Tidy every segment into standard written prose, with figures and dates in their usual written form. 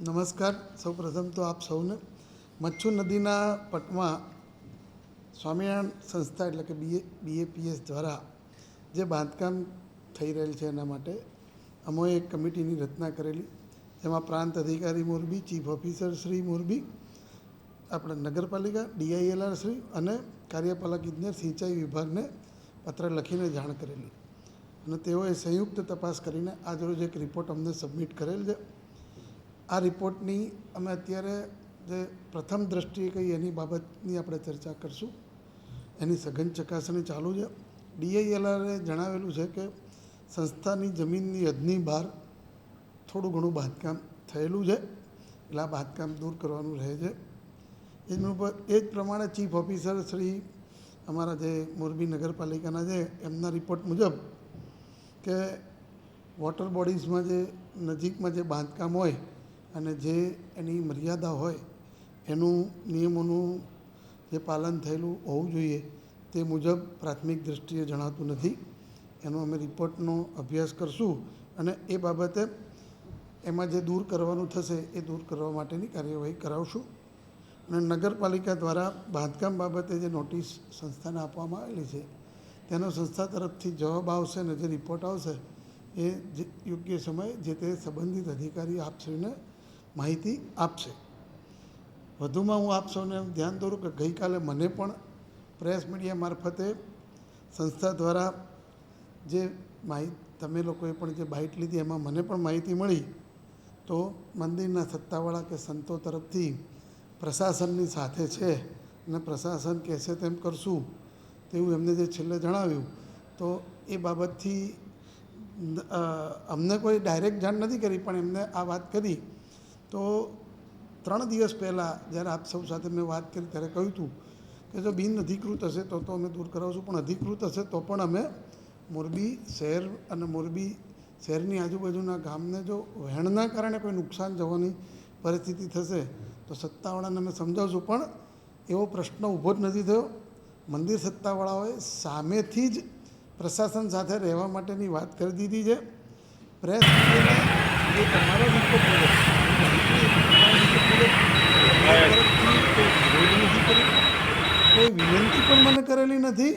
નમસ્કાર. સૌપ્રથમ તો આપ સૌને મચ્છુ નદીના પટમાં સ્વામિનારાયણ સંસ્થા એટલે કે BAPS દ્વારા જે બાંધકામ થઈ રહેલ છે એના માટે અમોએ એક કમિટીની રચના કરેલી, જેમાં પ્રાંત અધિકારી મોરબી, ચીફ ઓફિસર શ્રી મોરબી, આપણે નગરપાલિકા, DILR શ્રી અને કાર્યપાલક ઇજનેર સિંચાઈ વિભાગને પત્ર લખીને જાણ કરેલી અને તેઓએ સંયુક્ત તપાસ કરીને આજરોજ એક રિપોર્ટ અમને સબમિટ કરેલ છે. આ રિપોર્ટની અમે અત્યારે જે પ્રથમ દ્રષ્ટિએ કહીએ એની બાબતની આપણે ચર્ચા કરશું. એની સઘન ચકાસણી ચાલુ છે. DILRએ જણાવેલું છે કે સંસ્થાની જમીનની હદની બહાર થોડું ઘણું બાંધકામ થયેલું છે, એટલે આ બાંધકામ દૂર કરવાનું રહે છે. એ જ પ્રમાણે ચીફ ઓફિસર શ્રી અમારા જે મોરબી નગરપાલિકાના છે એમના રિપોર્ટ મુજબ કે વોટર બોડીઝમાં જે નજીકમાં જે બાંધકામ હોય અને જે એની મર્યાદા હોય એનું નિયમોનું જે પાલન થયેલું હોવું જોઈએ તે મુજબ પ્રાથમિક દૃષ્ટિએ જણાતું નથી. એનો અમે રિપોર્ટનો અભ્યાસ કરશું અને એ બાબતે એમાં જે દૂર કરવાનું થશે એ દૂર કરવા માટેની કાર્યવાહી કરાવશું. અને નગરપાલિકા દ્વારા બાંધકામ બાબતે જે નોટિસ સંસ્થાને આપવામાં આવેલી છે તેનો સંસ્થા તરફથી જવાબ આવશે અને જે રિપોર્ટ આવશે એ યોગ્ય સમયે જે તે સંબંધિત અધિકારી આપશ્રીને માહિતી આપશે. વધુમાં હું આપ સૌને ધ્યાન દોરું કે ગઈકાલે મને પણ પ્રેસ મીડિયા મારફતે સંસ્થા દ્વારા જે તમે લોકોએ પણ જે બાઇટ લીધી એમાં મને પણ માહિતી મળી તો મંદિરના સત્તાવાળા કે સંતો તરફથી પ્રશાસનની સાથે છે અને પ્રશાસન કહેશે તેમ કરશું તેવું એમને જે છેલ્લે જણાવ્યું, તો એ બાબતથી અમને કોઈ ડાયરેક્ટ જાણ નથી કરી, પણ એમને આ વાત કરી તો 3 દિવસ પહેલાં જ્યારે આપ સૌ સાથે મેં વાત કરી ત્યારે કહ્યું હતું કે જો બિન અધિકૃત હશે તો અમે દૂર કરાવશું, પણ અધિકૃત હશે તો પણ અમે મોરબી શહેર અને મોરબી શહેરની આજુબાજુના ગામને જો વહેણના કારણે કોઈ નુકસાન જવાની પરિસ્થિતિ થશે તો સત્તાવાળાને અમે સમજાવશું. પણ એવો પ્રશ્ન ઊભો જ નથી થયો. મંદિર સત્તાવાળાઓએ સામેથી જ પ્રશાસન સાથે રહેવા માટેની વાત કરી દીધી છે. પ્રેસ જે તમારો રિપોર્ટ કોઈ વિનંતી પણ મને કરેલી નથી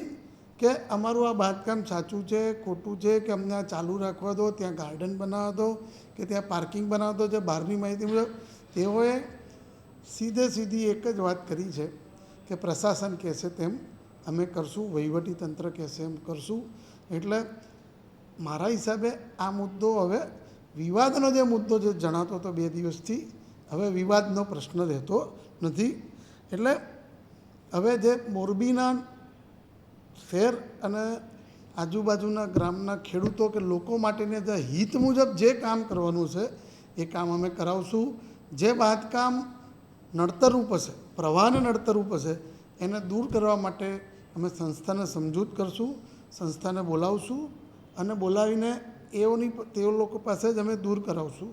કે અમારું આ બાંધકામ સાચું છે ખોટું છે, કે અમને આ ચાલુ રાખવા દો, ત્યાં ગાર્ડન બનાવવા દો, કે ત્યાં પાર્કિંગ બનાવવા દો. જે બહારની માહિતી મુજબ તેઓએ સીધી એક જ વાત કરી છે કે પ્રશાસન કહેશે તેમ અમે કરશું, વહીવટીતંત્ર કહેશે એમ કરશું. એટલે મારા હિસાબે આ મુદ્દો હવે વિવાદનો જે મુદ્દો જે જણાતો હતો 2 દિવસથી, હવે વિવાદનો પ્રશ્ન રહેતો નથી. એટલે હવે જે મોરબીના શહેર અને આજુબાજુના ગ્રામના ખેડૂતો કે લોકો માટેને જે હિત મુજબ જે કામ કરવાનું છે એ કામ અમે કરાવશું. જે બાંધકામ નડતરરૂપ હશે, પ્રવાહને નડતરરૂપ હશે, એને દૂર કરવા માટે અમે સંસ્થાને સમજૂત કરશું, સંસ્થાને બોલાવશું અને બોલાવીને તેઓ લોકો પાસે જ અમે દૂર કરાવશું.